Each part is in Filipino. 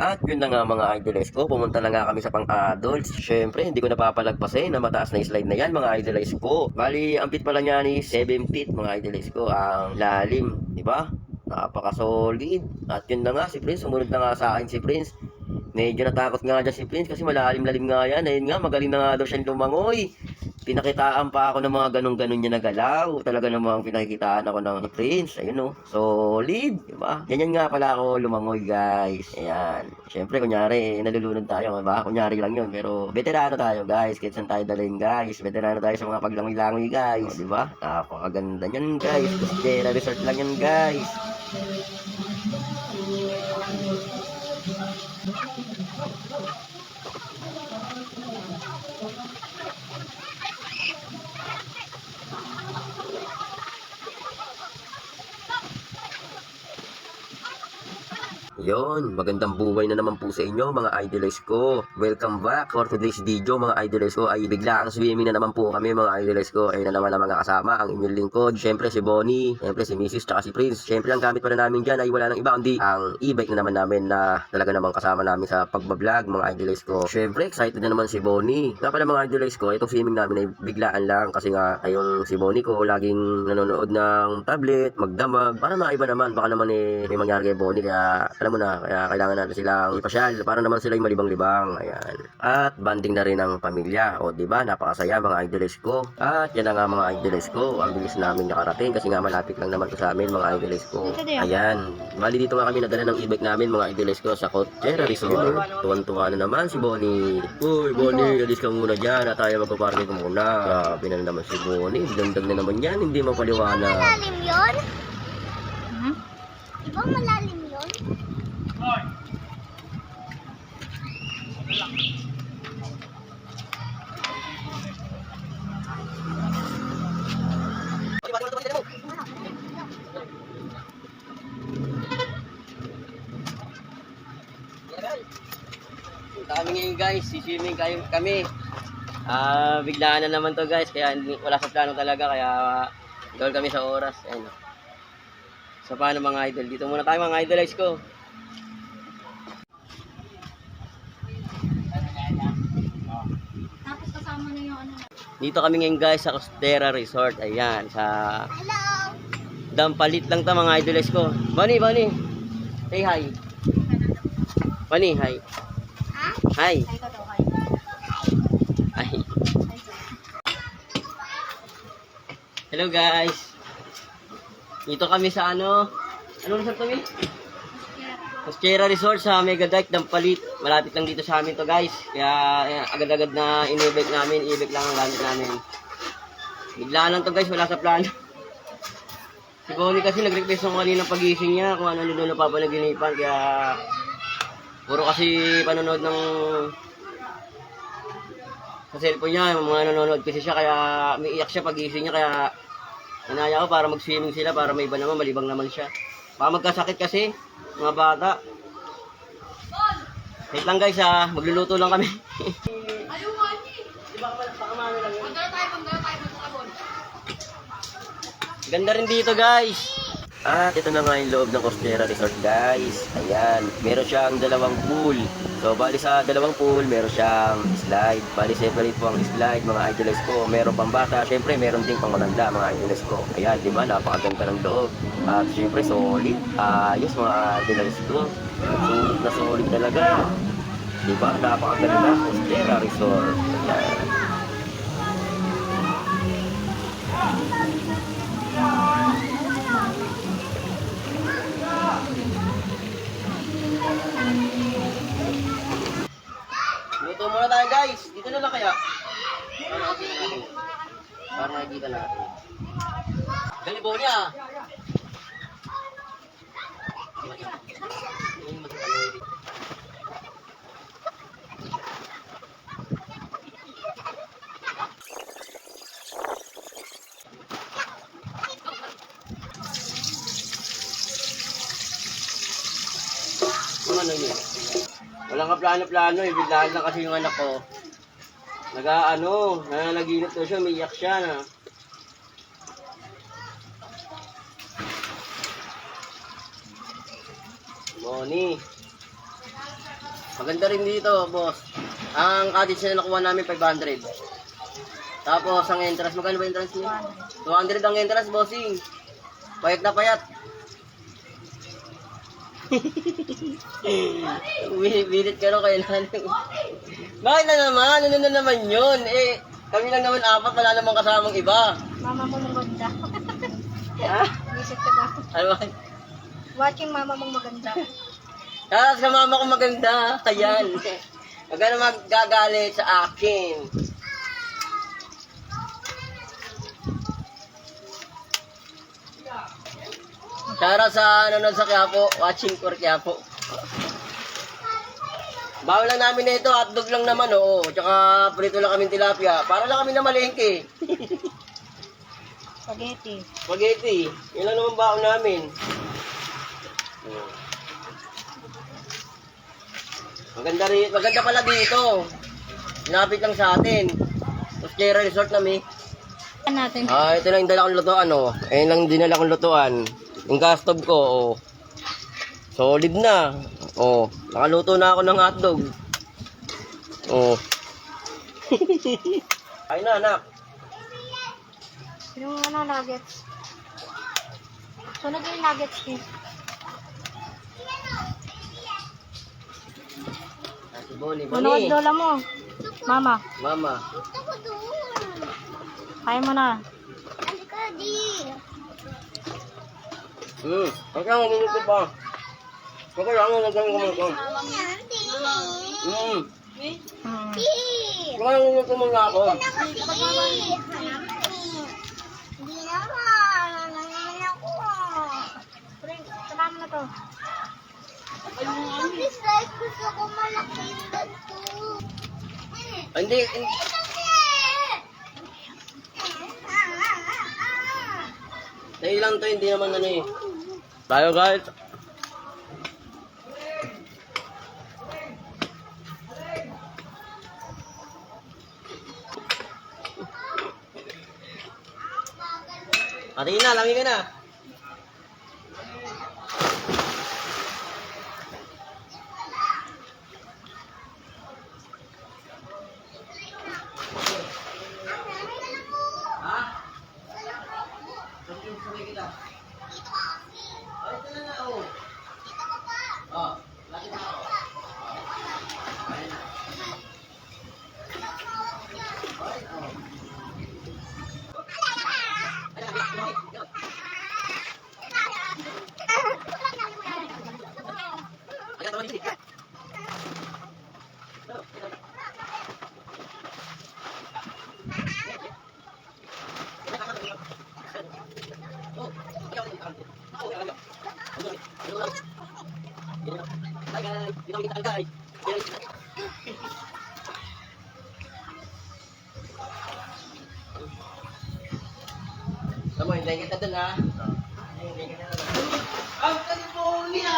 At yun na nga mga idols ko, pumunta na nga kami sa pang-adults. Syempre, hindi ko napapalagpasin na mataas na slide na yan mga idols ko. Bali, ang pit pala niya ni 7 feet mga idols ko. Ang lalim, di ba? Napaka-solid. At yun na nga si Prince, sumunod na nga sa akin si Prince. Medyo natakot nga dyan si Prince kasi malalim-lalim nga yan. Ayun nga, magaling na nga daw siyang lumangoy. Pinakitaan pa ako ng mga ganun-ganun niya na galaw. Talaga namang pinakitaan ako ng Prince. Ayun o, solid. Diba? Ganyan nga pala ako lumangoy guys. Ayan. Siyempre, kunyari, nalulunod tayo. Diba? Kunyari lang yun. Pero, veterano tayo guys. Kahit saan tayo dalhin guys. Veterano tayo sa mga paglangoy-langoy guys. O, diba? Napakaganda yan guys. Costera Resort lang yan guys. Yon, magandang buhay na naman po sa inyo mga idols ko. Welcome back for today's video mga idols ko. Ay bigla ang swimming na naman po kami mga idols ko. Ay na naman ang mga kasama, ang inyong lingkod. Siyempre si Bonnie, siyempre si Mrs. tsaka si Prince. Siyempre ang gamit pala namin dyan ay wala nang iba kundi ang e-bike na naman namin na talaga namang kasama namin sa pagbablog mga idols ko. Siyempre excited na naman si Bonnie. Nga pala mga idols ko, itong swimming namin ay biglaan lang kasi nga ayong si Bonnie ko laging nanonood ng tablet, magdamag. Para maiba naman, baka naman may mangyari kay Bonnie kaya alam mo na, kaya kailangan natin silang ipasyal para naman sila malibang-libang. Ayan. At banding na rin ang pamilya. O di ba, napakasaya mga idols ko. At yan na nga mga idols ko. Ang bilis namin nakarating kasi nga malapit lang naman to sa amin mga idols ko. Ayan. Bali dito nga kami nadala ng e-bike namin mga idols ko sa Costera Resort. Tuwan-tuwa na naman si Bonnie. Uy, Bonnie, alis ka muna dyan at tayo magpaparking ko muna. Grabe na naman si Bonnie. Dandag na naman yan. Hindi mapaliwanag. Malalim yun? Di ba malalim yun? Kami ngayon guys, siswimming kami. Biglaan na naman to guys, kaya wala sa plano talaga, kaya gawin kami sa oras. Ayun. So paano mga idol? Dito muna tayo mga idolize ko. Tapos kasama na yung ano. Dito kami ngayon guys sa Costera Resort. Ayan, sa Hello! Dampalit lang to mga idolize ko. Bunny, say hi. Bunny, hi. Ha? Hi. Ay, ko daw kayo. Hi. Hello guys. Dito kami sa ano resort kami? Costera Resort sa Mega Dike, Dampalit. Malapit lang dito sa amin to guys. Kaya agad-agad na inibig namin. Ibig lang ang gamit namin. Biglaan lang to guys. Wala sa plano. Si Bonnie kasi nag-request ng kanina pagising niya kung ano doon napapanaginipan. Kaya puro kasi panonood ng sa cellphone niya. Yung mga nanonood kasi siya. Kaya may iyak siya pagising niya. Kaya inaya ko para mag-swimming sila. Para may iba naman. Malibang naman siya. Baka magkasakit kasi mga bata. Wait lang guys ha, magluluto lang kami. Ayaw nga niya. Diba baka mano lang yun? Magdala tayo magkakabon. Ganda rin dito guys. At ito na nga yung loob ng Costera Resort guys. Ayan, meron siyang dalawang pool. So bali sa dalawang pool, meron siyang slide. Bali separate po ang slide mga idols ko. Meron pang bata, syempre meron din pang matanda mga idols ko. Ayan, di ba, napakaganda ng loob. At syempre solid. Ayos mga idols ko. Solid na solid talaga. Di ba, napakaganda. Costera Resort. Ayan. Luto muna tayo guys. Dito na lang kaya. Para makikita natin. Galibo niya. Ano niya? Wala nga plano-plano eh. Biglaan lang kasi yung anak ko. Nananaginip daw siya. Umiyak siya na. Bonnie. Maganda rin dito, boss. Ang cottage na nakuha namin, 500. Tapos, ang entrance, magkano ba entrance niya? 200 ang entrance, bossing. Payat na payat. Bilit ka rin kayo nanay. Bakit na naman? Ano na naman yun? Eh, kami lang naman apat, wala namang kasamang iba. Mama mo maganda. Ha? Visit ka ba? Ano ba? Watching mama mong maganda. Ah, sa mama ko maganda. Ayan. Huwag ka na magagalit sa akin. Shoutout sa nanonood sa Quiapo, watching for Quiapo. Bawal lang namin na ito, hotdog lang naman, oo. Tsaka prito lang kami tilapia. Para lang kami na malengke. Spaghetti. Spaghetti. Yun lang naman baon namin. Maganda pala dito. Lapit lang sa atin. Costiera Resort namin. Natin. Ah, ito lang yung dala kong lutuan, oh. Ayun lang yung dinala kong lutuan. Yung gas stove ko, oh. Solid na. Oh, nakaluto na ako ng hotdog. Oh. Ay na, anak. Yung ano, nuggets. Sunod yung nuggets eh. Ah, si Bonnie, Manood Bonnie. lola mo. Mama, Mama. kaya mo na. Ang kaya magluluto pa. Kaya lang ang nagawin ko mga. Hmm. Kaya magluluto muna ako. Pre, samahan mo na to. Gusto ko malaki yung ganito. Hindi. Nailang to, hindi naman ano eh. Tayo guys. Tingin na, lamig ka na. Ha? Sabay kita. Ay, ito na na, oh. Oh, lapit na ako. Ayun na. Ay, oh. Tama, hintayin kita dun, ha? Hintayin kita dun. Ang California!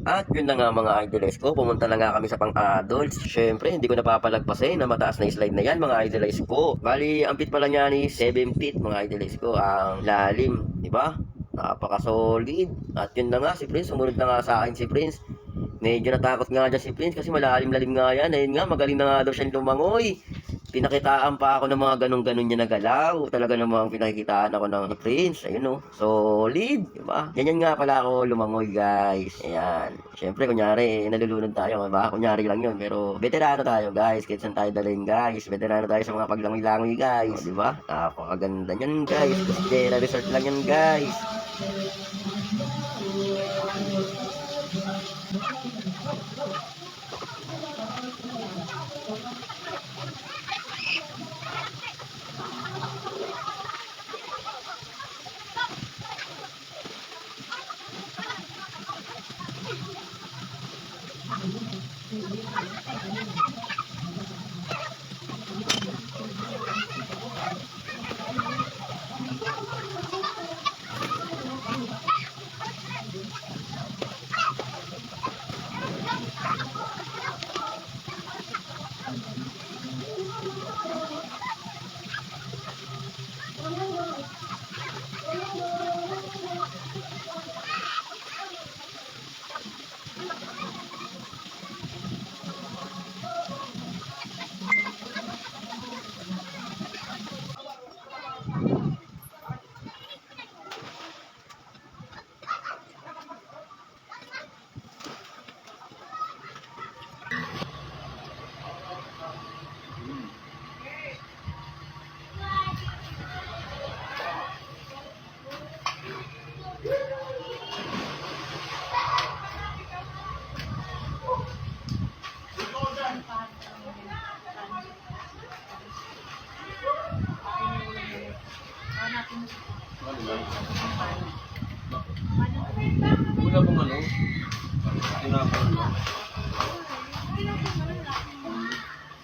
At yun na nga mga idols ko, pumunta na nga kami sa pang-adults. Syempre, hindi ko napapalagpasin na mataas na slide na yan mga idols ko. Bali, ang pit pala niya ni 7 feet mga idols ko, ang lalim, di ba? Napaka-solid. At yun na nga si Prince, sumunod na nga sa akin si Prince. Medyo natakot nga dyan si Prince kasi malalim-lalim nga yan. Ayun nga, magaling na nga daw siya lumangoy. Pinakitaan pa ako ng mga ganun-ganun niya na galaw. Talaga namang pinakikitaan ako ng Prince. Ayun o, solid. Diba? Ganyan nga pala ako lumangoy guys. Ayan. Siyempre, kunyari, nalulunod tayo. Diba? Kunyari lang yun. Pero, veterano tayo guys. Kahit saan tayo dalhin guys. Veterano tayo sa mga paglangoy-langoy guys. O, diba? Napakaganda yan guys. Costera Resort lang yan guys. Wala bang ano? Tinapon mo?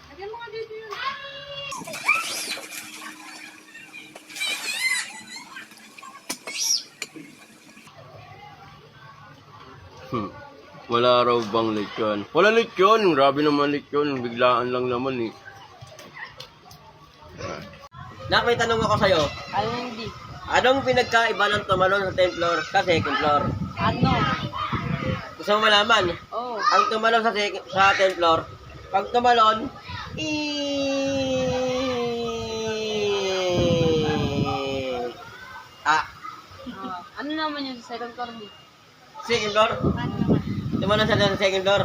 Lagyan mo nga dito yun. Wala raw bang lechon? Wala lechon! Grabe naman lechon. Biglaan lang naman eh. Nak, may tanong ako sa'yo. Ano hindi? Anong pinagkaiba ng tumalon sa 10th floor sa 2nd floor? Ano? Gusto mo malaman? Oh. Ang tumalon sa 10th floor, pag tumalon, Ano naman yung sa second floor mo? second floor, Ano naman? tumalon sa second floor,